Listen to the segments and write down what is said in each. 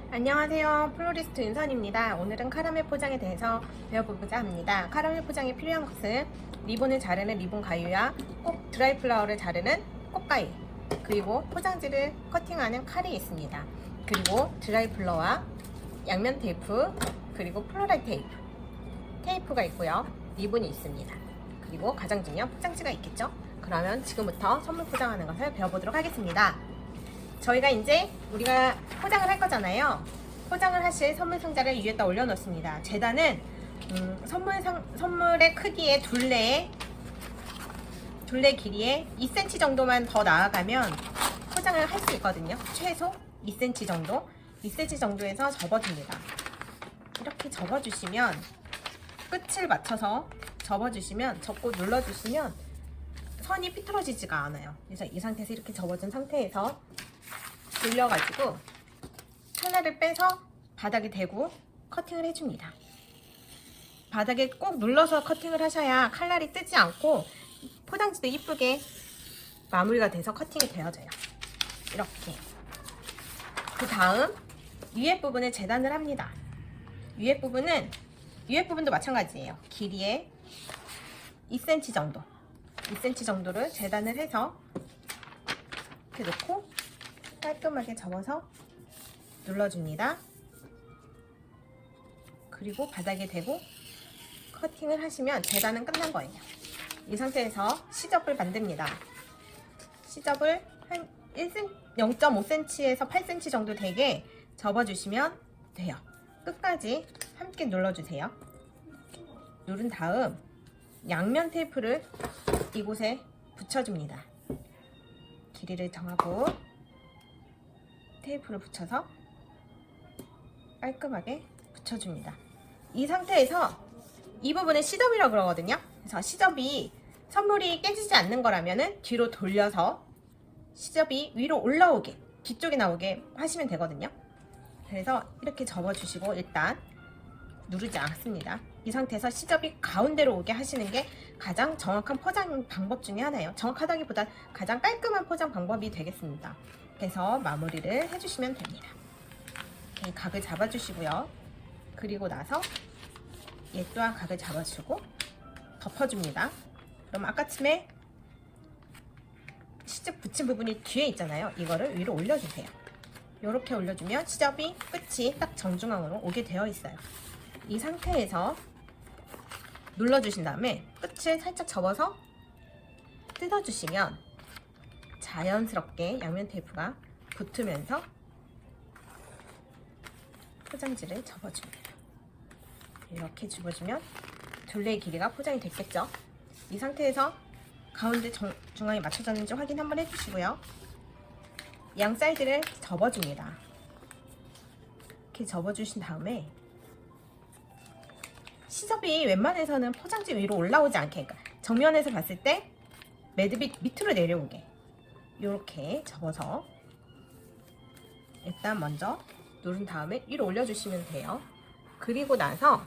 안녕하세요. 플로리스트 윤선입니다. 오늘은 카라멜 포장에 대해서 배워보고자 합니다. 카라멜 포장에 필요한 것은 리본을 자르는 리본 가위와 꼭 드라이 플라워를 자르는 꽃가위, 그리고 포장지를 커팅하는 칼이 있습니다. 그리고 드라이 플라워와 양면 테이프, 그리고 플로랄 테이프가 있고요. 리본이 있습니다. 그리고 가장 중요한 포장지가 있겠죠? 그러면 지금부터 선물 포장하는 것을 배워보도록 하겠습니다. 저희가 이제 우리가 포장을 할 거잖아요. 포장을 하실 선물 상자를 위에다 올려놓습니다. 재단은 선물의 크기의 둘레 길이에 2cm 정도만 더 나아가면 포장을 할 수 있거든요. 최소 2cm 정도, 2cm 정도에서 접어줍니다. 이렇게 접어주시면 끝을 맞춰서 접고 눌러주시면 선이 삐뚤어지지가 않아요. 그래서 이 상태에서 이렇게 접어준 상태에서 돌려가지고 칼날을 빼서 바닥에 대고 커팅을 해줍니다. 바닥에 꼭 눌러서 커팅을 하셔야 칼날이 뜨지 않고 포장지도 이쁘게 마무리가 돼서 커팅이 되어져요. 이렇게. 그 다음 위에 부분을 재단을 합니다. 위에 부분도 마찬가지예요. 길이에 2cm 정도, 2cm 정도를 재단을 해서 이렇게 놓고 깔끔하게 접어서 눌러줍니다. 그리고 바닥에 대고 커팅을 하시면 재단은 끝난 거예요. 이 상태에서 시접을 만듭니다. 시접을 한 0.5cm에서 8cm 정도 되게 접어주시면 돼요. 끝까지 함께 눌러주세요. 누른 다음 양면 테이프를 이곳에 붙여줍니다. 길이를 정하고 테이프를 붙여서 깔끔하게 붙여줍니다. 이 상태에서 이 부분은 시접이라고 그러거든요. 그래서 시접이 선물이 깨지지 않는 거라면은 뒤로 돌려서 시접이 위로 올라오게, 뒤쪽에 나오게 하시면 되거든요. 그래서 이렇게 접어주시고 일단 누르지 않습니다. 이 상태에서 시접이 가운데로 오게 하시는 게 가장 정확한 포장 방법 중에 하나예요. 정확하다기보다 가장 깔끔한 포장 방법이 되겠습니다. 그래서 마무리를 해주시면 됩니다. 이렇게 각을 잡아주시고요. 그리고 나서 얘 또한 각을 잡아주고 덮어줍니다. 그럼 아까쯤에 시접 붙인 부분이 뒤에 있잖아요. 이거를 위로 올려주세요. 이렇게 올려주면 시접이 끝이 딱 정중앙으로 오게 되어 있어요. 이 상태에서 눌러주신 다음에 끝을 살짝 접어서 뜯어주시면 자연스럽게 양면 테이프가 붙으면서 포장지를 접어줍니다. 이렇게 접어주면 둘레의 길이가 포장이 됐겠죠? 이 상태에서 가운데 중앙에 맞춰졌는지 확인 한번 해주시고요. 양 사이드를 접어줍니다. 이렇게 접어주신 다음에 시접이 웬만해서는 포장지 위로 올라오지 않게, 그러니까 정면에서 봤을 때 매듭이 밑으로 내려오게 이렇게 접어서 일단 먼저 누른 다음에 위로 올려주시면 돼요. 그리고 나서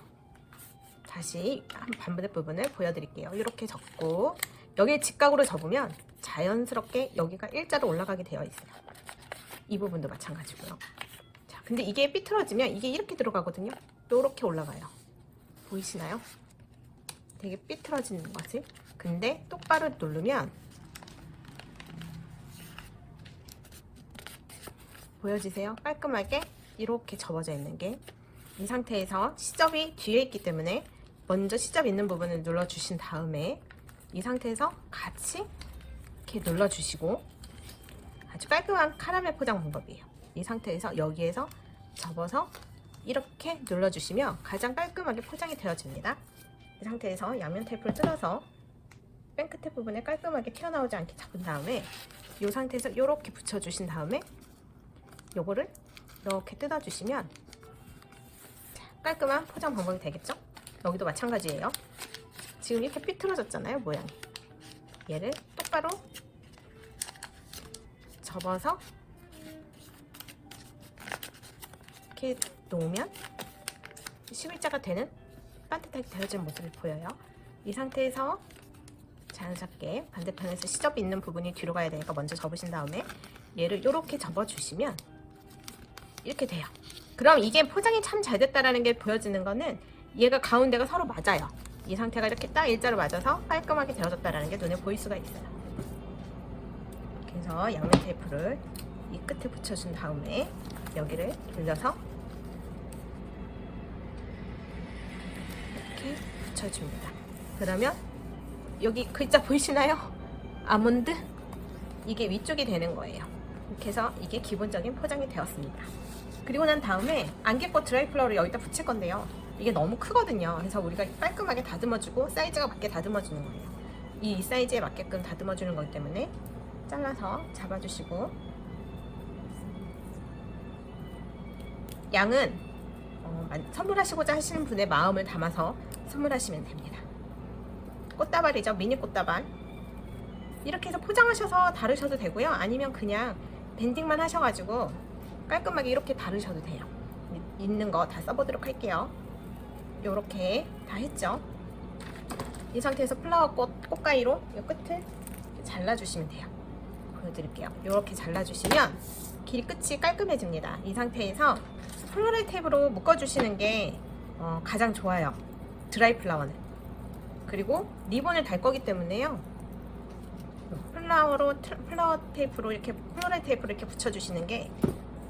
다시 반대쪽 부분을 보여드릴게요. 이렇게 접고 여기에 직각으로 접으면 자연스럽게 여기가 일자로 올라가게 되어 있어요. 이 부분도 마찬가지고요. 자, 근데 이게 삐뚤어지면 이게 이렇게 들어가거든요. 이렇게 올라가요. 보이시나요? 되게 삐뚤어지는 거지. 근데 똑바로 누르면 보여지세요? 깔끔하게 이렇게 접어져 있는 게. 이 상태에서 시접이 뒤에 있기 때문에 먼저 시접 있는 부분을 눌러주신 다음에 이 상태에서 같이 이렇게 눌러주시고 아주 깔끔한 카라멜 포장 방법이에요. 이 상태에서 여기에서 접어서 이렇게 눌러주시면 가장 깔끔하게 포장이 되어집니다. 이 상태에서 양면 테이프를 뜯어서 맨 끝에 부분에 깔끔하게 튀어나오지 않게 잡은 다음에 이 상태에서 이렇게 붙여주신 다음에 요거를 이렇게 뜯어주시면 깔끔한 포장 방법이 되겠죠? 여기도 마찬가지예요. 지금 이렇게 삐뚤어졌잖아요, 모양이. 얘를 똑바로 접어서 이렇게 놓으면 11자가 되는 반듯하게 되어진 모습이 보여요. 이 상태에서 자연스럽게 반대편에서 시접이 있는 부분이 뒤로 가야 되니까 먼저 접으신 다음에 얘를 이렇게 접어주시면 이렇게 돼요. 그럼 이게 포장이 참 잘 됐다라는 게 보여지는 거는 얘가 가운데가 서로 맞아요. 이 상태가 이렇게 딱 일자로 맞아서 깔끔하게 되어졌다라는 게 눈에 보일 수가 있어요. 그래서 양면 테이프를 이 끝에 붙여준 다음에 여기를 돌려서 이렇게 붙여줍니다. 그러면 여기 글자 보이시나요? 아몬드? 이게 위쪽이 되는 거예요. 이렇게 해서 이게 기본적인 포장이 되었습니다. 그리고 난 다음에 안개꽃 드라이플라워를 여기다 붙일 건데요. 이게 너무 크거든요. 그래서 우리가 깔끔하게 다듬어주고 사이즈가 맞게 다듬어주는 거예요. 이 사이즈에 맞게끔 다듬어주는 거기 때문에 잘라서 잡아주시고, 양은 선물하시고자 하시는 분의 마음을 담아서 선물하시면 됩니다. 꽃다발이죠. 미니 꽃다발. 이렇게 해서 포장하셔서 다루셔도 되고요. 아니면 그냥 밴딩만 하셔가지고 깔끔하게 이렇게 다루셔도 돼요. 있는 거 다 써보도록 할게요. 요렇게 다 했죠. 이 상태에서 플라워 꽃가위로 이 끝을 잘라주시면 돼요. 보여드릴게요. 요렇게 잘라주시면 길 끝이 깔끔해집니다. 이 상태에서 플로럴 테이프로 묶어주시는 게 가장 좋아요. 드라이 플라워는. 그리고 리본을 달 거기 때문에요. 플라워 테이프로 이렇게 플로럴 테이프로 이렇게 붙여주시는 게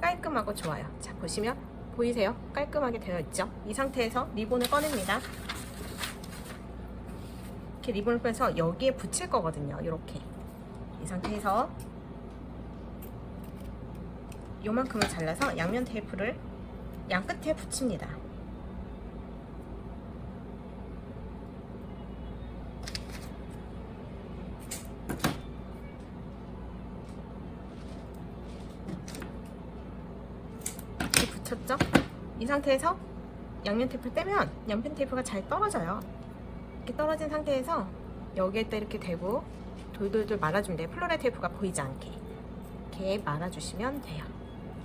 깔끔하고 좋아요. 자, 보시면 보이세요? 깔끔하게 되어 있죠? 이 상태에서 리본을 꺼냅니다. 이렇게 리본을 빼서 여기에 붙일 거거든요. 이렇게. 이 상태에서 요만큼을 잘라서 양면 테이프를 양 끝에 붙입니다. 이렇게 붙였죠? 이 상태에서 양면 테이프를 떼면 양면 테이프가 잘 떨어져요. 이렇게 떨어진 상태에서 여기에다 이렇게 대고 돌돌돌 말아주면 돼요. 플로럴 테이프가 보이지 않게 이렇게 말아주시면 돼요.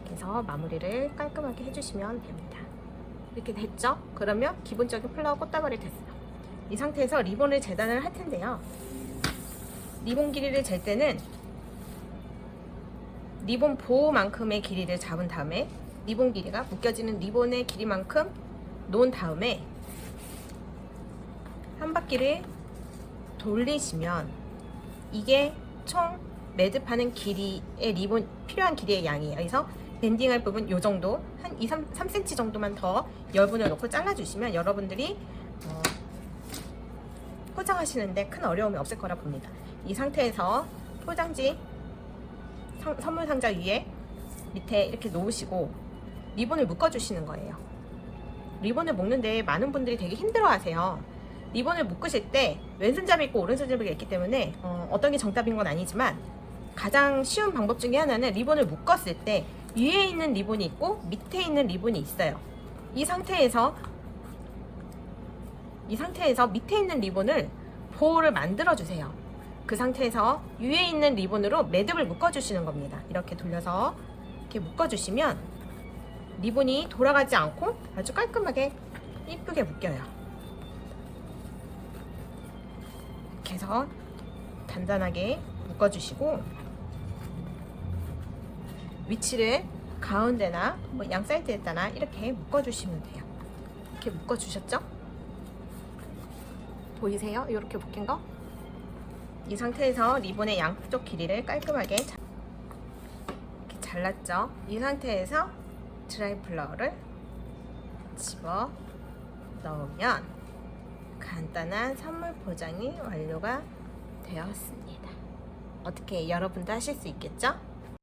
그래서 마무리를 깔끔하게 해주시면 됩니다. 이렇게 됐죠? 그러면 기본적인 플라워 꽃다발이 됐어요. 이 상태에서 리본을 재단을 할 텐데요. 리본 길이를 잴 때는 리본 보호만큼의 길이를 잡은 다음에 리본 길이가 묶여지는 리본의 길이만큼 놓은 다음에 한 바퀴를 돌리시면 이게 총 매듭하는 길이의 리본 필요한 길이의 양이에요. 그래서 밴딩할 부분 요 정도 한 3cm 정도만 더 여분을 넣고 잘라주시면 여러분들이 포장하시는데 큰 어려움이 없을 거라 봅니다. 이 상태에서 포장지 선물 상자 위에 밑에 이렇게 놓으시고 리본을 묶어주시는 거예요. 리본을 묶는데 많은 분들이 되게 힘들어하세요. 리본을 묶으실 때 왼손잡이 있고 오른손잡이가 있기 때문에 어떤 게 정답인 건 아니지만 가장 쉬운 방법 중에 하나는 리본을 묶었을 때 위에 있는 리본이 있고 밑에 있는 리본이 있어요. 이 상태에서 밑에 있는 리본을 보호를 만들어 주세요. 그 상태에서 위에 있는 리본으로 매듭을 묶어 주시는 겁니다. 이렇게 돌려서 이렇게 묶어 주시면 리본이 돌아가지 않고 아주 깔끔하게 이쁘게 묶여요. 이렇게 해서 단단하게 묶어 주시고 위치를 가운데나 뭐 양 사이드에다나 이렇게 묶어 주시면 돼요. 이렇게 묶어 주셨죠? 보이세요? 이렇게 묶인 거? 이 상태에서 리본의 양쪽 길이를 깔끔하게 이렇게 잘랐죠? 이 상태에서 드라이 플라워를 집어 넣으면 간단한 선물 포장이 완료가 되었습니다. 어떻게 여러분도 하실 수 있겠죠?